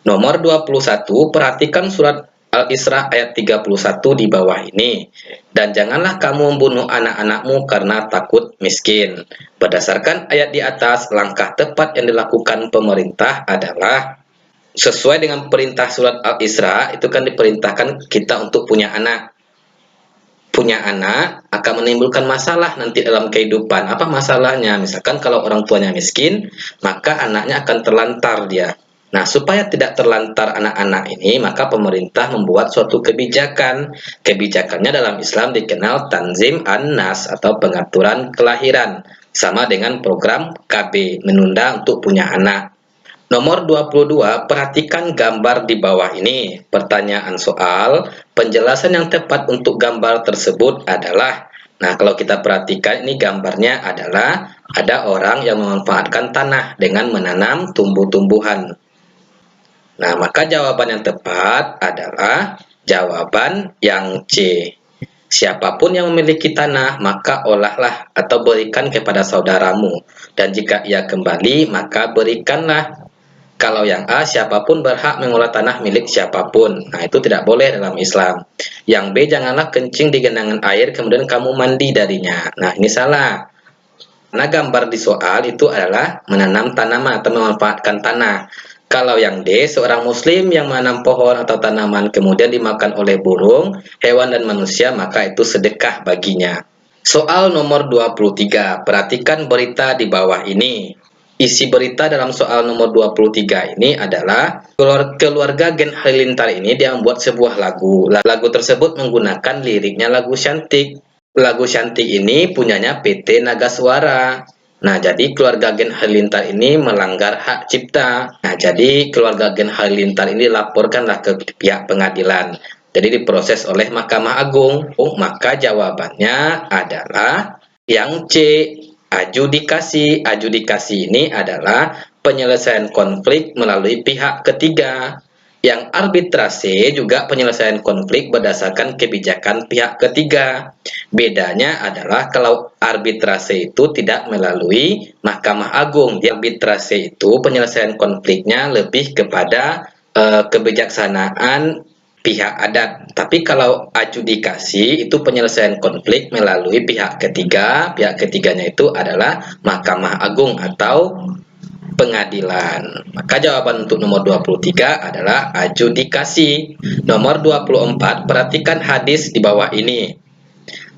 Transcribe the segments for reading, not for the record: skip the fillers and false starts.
Nomor 21, perhatikan surat Al-Isra ayat 31 di bawah ini. Dan janganlah kamu membunuh anak-anakmu karena takut miskin. Berdasarkan ayat di atas, langkah tepat yang dilakukan pemerintah adalah sesuai dengan perintah surat Al-Isra, itu kan diperintahkan kita untuk punya anak. Punya anak akan menimbulkan masalah nanti dalam kehidupan. Apa masalahnya? Misalkan kalau orang tuanya miskin, maka anaknya akan terlantar dia. Nah, supaya tidak terlantar anak-anak ini, maka pemerintah membuat suatu kebijakan. Kebijakannya dalam Islam dikenal Tanzim An-Nas atau pengaturan kelahiran. Sama dengan program KB, menunda untuk punya anak. Nomor 22, perhatikan gambar di bawah ini. Pertanyaan soal, penjelasan yang tepat untuk gambar tersebut adalah, nah kalau kita perhatikan ini gambarnya adalah ada orang yang memanfaatkan tanah dengan menanam tumbuh-tumbuhan. Nah, maka jawaban yang tepat adalah jawaban yang C. Siapapun yang memiliki tanah, maka olahlah atau berikan kepada saudaramu. Dan jika ia kembali, maka berikanlah. Kalau yang A, siapapun berhak mengolah tanah milik siapapun. Nah, itu tidak boleh dalam Islam. Yang B, janganlah kencing di genangan air, kemudian kamu mandi darinya. Nah, ini salah. Nah, gambar di soal itu adalah menanam tanaman atau memanfaatkan tanah. Kalau yang D, seorang muslim yang menanam pohon atau tanaman kemudian dimakan oleh burung, hewan dan manusia, maka itu sedekah baginya. Soal nomor 23, perhatikan berita di bawah ini. Isi berita dalam soal nomor 23 ini adalah keluarga Gen Halilintar ini dia membuat sebuah lagu. Lagu tersebut menggunakan liriknya lagu Syantik. Lagu Syantik ini punyanya PT Naga Suara. Nah, jadi keluarga Gen Halilintar ini melanggar hak cipta. Nah, jadi keluarga Gen Halilintar ini laporkanlah ke pihak pengadilan. Jadi diproses oleh Mahkamah Agung. Maka jawabannya adalah yang C. Adjudikasi. Adjudikasi ini adalah penyelesaian konflik melalui pihak ketiga. Yang arbitrase juga penyelesaian konflik berdasarkan kebijakan pihak ketiga. Bedanya adalah kalau arbitrase itu tidak melalui Mahkamah Agung. Di arbitrase itu penyelesaian konfliknya lebih kepada kebijaksanaan pihak adat. Tapi kalau adjudikasi itu penyelesaian konflik melalui pihak ketiga. Pihak ketiganya itu adalah Mahkamah Agung atau pengadilan. Maka jawaban untuk nomor 23 adalah adjudikasi. Nomor 24, perhatikan hadis di bawah ini.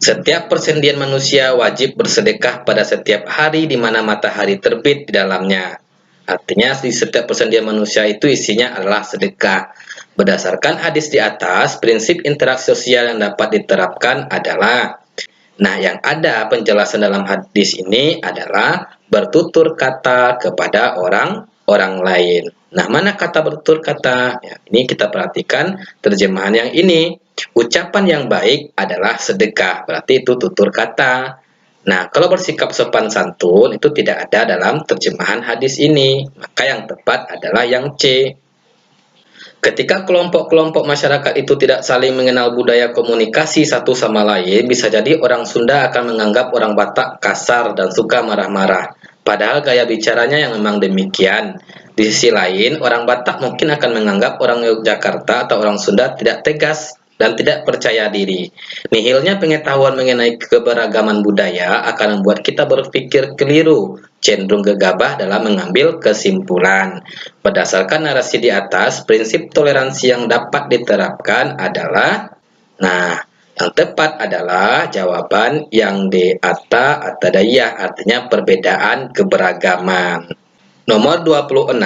Setiap persendian manusia wajib bersedekah pada setiap hari di mana matahari terbit di dalamnya. Artinya di setiap persendian manusia itu isinya adalah sedekah. Berdasarkan hadis di atas, prinsip interaksi sosial yang dapat diterapkan adalah, nah yang ada penjelasan dalam hadis ini adalah bertutur kata kepada orang lain. Nah, mana kata bertutur kata? Ya, ini kita perhatikan terjemahan yang ini. Ucapan yang baik adalah sedekah, berarti itu tutur kata. Nah, kalau bersikap sopan santun itu tidak ada dalam terjemahan hadis ini. Maka yang tepat adalah yang C. Ketika kelompok-kelompok masyarakat itu tidak saling mengenal budaya komunikasi satu sama lain, bisa jadi orang Sunda akan menganggap orang Batak kasar dan suka marah-marah. Padahal gaya bicaranya yang memang demikian. Di sisi lain, orang Batak mungkin akan menganggap orang Yogyakarta atau orang Sunda tidak tegas dan tidak percaya diri. Nihilnya pengetahuan mengenai keberagaman budaya akan membuat kita berpikir keliru, cenderung gegabah dalam mengambil kesimpulan. Berdasarkan narasi di atas, prinsip toleransi yang dapat diterapkan adalah, nah, yang tepat adalah jawaban yang D, atadayah, artinya perbedaan keberagaman. Nomor 26,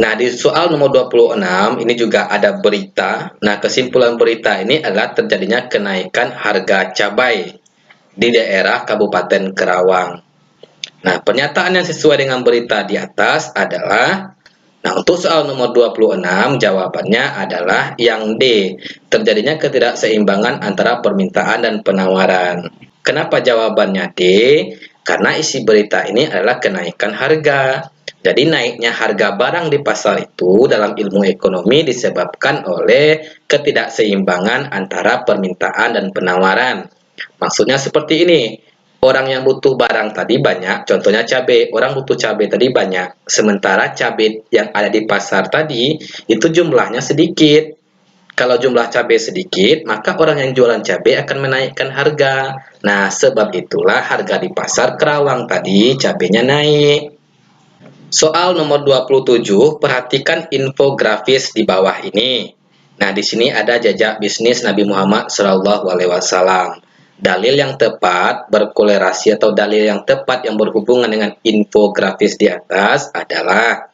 nah, di soal nomor 26 ini juga ada berita. Nah, kesimpulan berita ini adalah terjadinya kenaikan harga cabai di daerah Kabupaten Kerawang. Nah, pernyataan yang sesuai dengan berita di atas adalah, nah untuk soal nomor 26 jawabannya adalah yang D, terjadinya ketidakseimbangan antara permintaan dan penawaran. Kenapa jawabannya D? Karena isi berita ini adalah kenaikan harga. Jadi naiknya harga barang di pasar itu dalam ilmu ekonomi disebabkan oleh ketidakseimbangan antara permintaan dan penawaran. Maksudnya seperti ini. Orang yang butuh barang tadi banyak, contohnya cabai. Orang butuh cabai tadi banyak. Sementara cabai yang ada di pasar tadi itu jumlahnya sedikit. Kalau jumlah cabai sedikit, maka orang yang jualan cabai akan menaikkan harga. Nah, sebab itulah harga di pasar Kerawang tadi cabainya naik. Soal nomor 27, perhatikan infografis di bawah ini. Nah, di sini ada jejak bisnis Nabi Muhammad SAW. Dalil yang tepat berkolerasi atau dalil yang tepat yang berhubungan dengan infografis di atas adalah,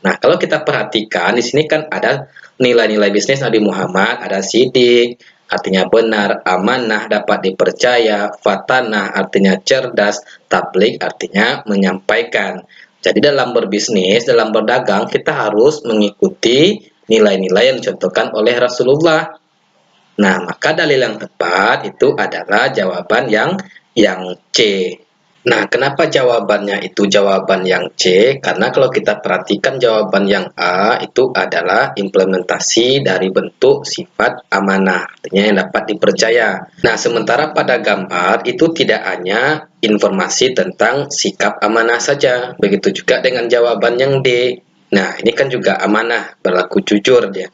nah, kalau kita perhatikan di sini kan ada nilai-nilai bisnis Nabi Muhammad, ada sidik, artinya benar, amanah, dapat dipercaya, fatanah, artinya cerdas, tablik, artinya menyampaikan. Jadi dalam berbisnis, dalam berdagang, kita harus mengikuti nilai-nilai yang dicontohkan oleh Rasulullah. Nah, maka dalil yang tepat itu adalah jawaban yang C. Nah, kenapa jawabannya itu jawaban yang C? Karena kalau kita perhatikan jawaban yang A itu adalah implementasi dari bentuk sifat amanah, artinya yang dapat dipercaya. Nah, sementara pada gambar itu tidak hanya informasi tentang sikap amanah saja. Begitu juga dengan jawaban yang D. Nah, ini kan juga amanah, berlaku jujur dia.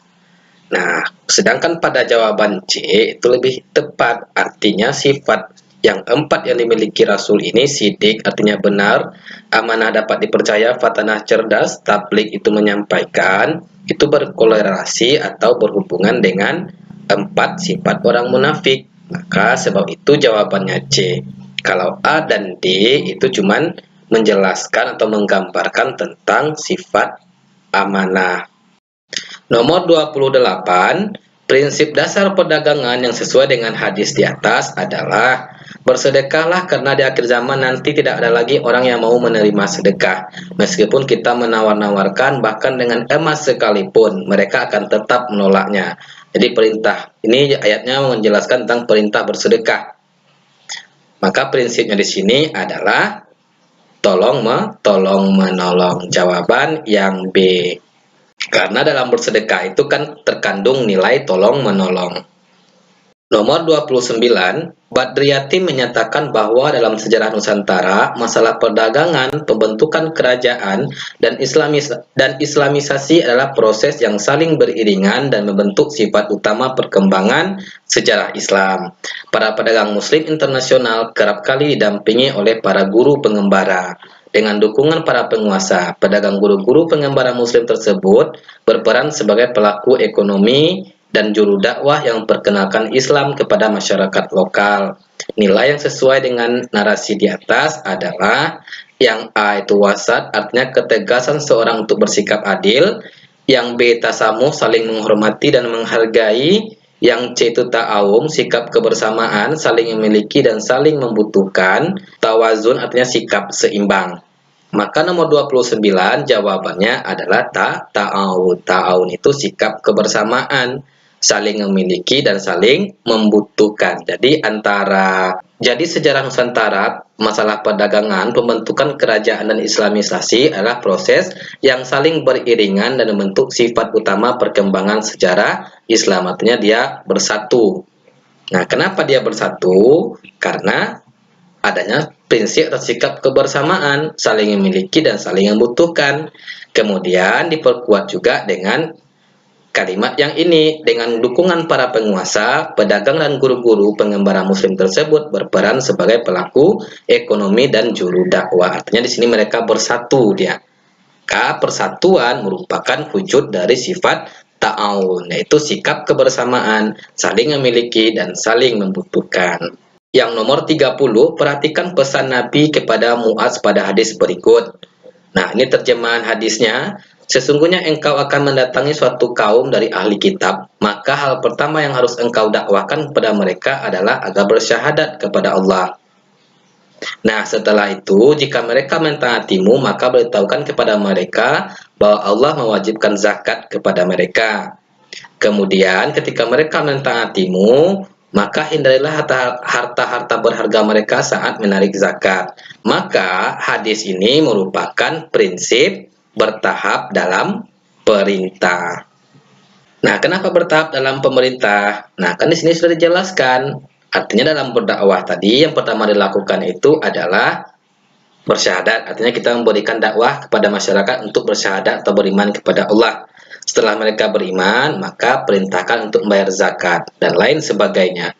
Nah, sedangkan pada jawaban C itu lebih tepat, artinya sifat yang 4 yang dimiliki Rasul ini sidik, artinya benar, amanah dapat dipercaya, fatanah cerdas, tablik itu menyampaikan, itu berkolerasi atau berhubungan dengan 4 sifat orang munafik. Maka sebab itu jawabannya C. Kalau A dan D itu cuman menjelaskan atau menggambarkan tentang sifat amanah. Nomor 28, prinsip dasar perdagangan yang sesuai dengan hadis di atas adalah bersedekahlah karena di akhir zaman nanti tidak ada lagi orang yang mau menerima sedekah. Meskipun kita menawar-nawarkan bahkan dengan emas sekalipun, mereka akan tetap menolaknya. Jadi perintah, ini ayatnya menjelaskan tentang perintah bersedekah. Maka prinsipnya di sini adalah tolong menolong. Jawaban yang B. Karena dalam bersedekah itu kan terkandung nilai tolong menolong. Nomor 29, Badriyati menyatakan bahwa dalam sejarah Nusantara, masalah perdagangan, pembentukan kerajaan, dan islamisasi adalah proses yang saling beriringan dan membentuk sifat utama perkembangan sejarah Islam. Para pedagang muslim internasional kerap kali didampingi oleh para guru pengembara. Dengan dukungan para penguasa, pedagang guru-guru pengembara muslim tersebut berperan sebagai pelaku ekonomi dan juru dakwah yang memperkenalkan Islam kepada masyarakat lokal. Nilai yang sesuai dengan narasi di atas adalah yang A itu wasat, artinya ketegasan seorang untuk bersikap adil, yang B tasamuh, saling menghormati dan menghargai, yang C itu ta'awum, sikap kebersamaan, saling memiliki dan saling membutuhkan, tawazun artinya sikap seimbang. Maka nomor 29 jawabannya adalah ta'awun. Ta'awun itu sikap kebersamaan, saling memiliki dan saling membutuhkan. Jadi sejarah Nusantara, masalah perdagangan, pembentukan kerajaan dan islamisasi adalah proses yang saling beriringan dan membentuk sifat utama perkembangan sejarah Islam. Artinya dia bersatu. Nah, kenapa dia bersatu? Karena adanya prinsip atau sikap kebersamaan, saling memiliki dan saling membutuhkan. Kemudian diperkuat juga dengan kalimat yang ini, dengan dukungan para penguasa, pedagang dan guru-guru pengembara muslim tersebut berperan sebagai pelaku ekonomi dan juru dakwah. Artinya di sini mereka bersatu dia. Persatuan merupakan wujud dari sifat ta'awun, yaitu sikap kebersamaan, saling memiliki dan saling membutuhkan. Yang nomor 30, perhatikan pesan Nabi kepada Mu'adz pada hadis berikut. Nah, ini terjemahan hadisnya. Sesungguhnya engkau akan mendatangi suatu kaum dari ahli kitab, maka hal pertama yang harus engkau dakwahkan kepada mereka adalah agar bersyahadat kepada Allah. Nah, setelah itu, jika mereka mentaatimu, maka beritahukan kepada mereka bahwa Allah mewajibkan zakat kepada mereka. Kemudian, ketika mereka mentaatimu, maka hindarilah harta-harta berharga mereka saat menarik zakat. Maka, hadis ini merupakan prinsip bertahap dalam perintah. Nah, kenapa bertahap dalam pemerintah? Nah, kan di sini sudah dijelaskan Artinya dalam berdakwah tadi yang pertama dilakukan itu adalah bersyahadat. Artinya kita memberikan dakwah kepada masyarakat untuk bersyahadat atau beriman kepada Allah. Setelah mereka beriman, maka perintahkan untuk membayar zakat dan lain sebagainya.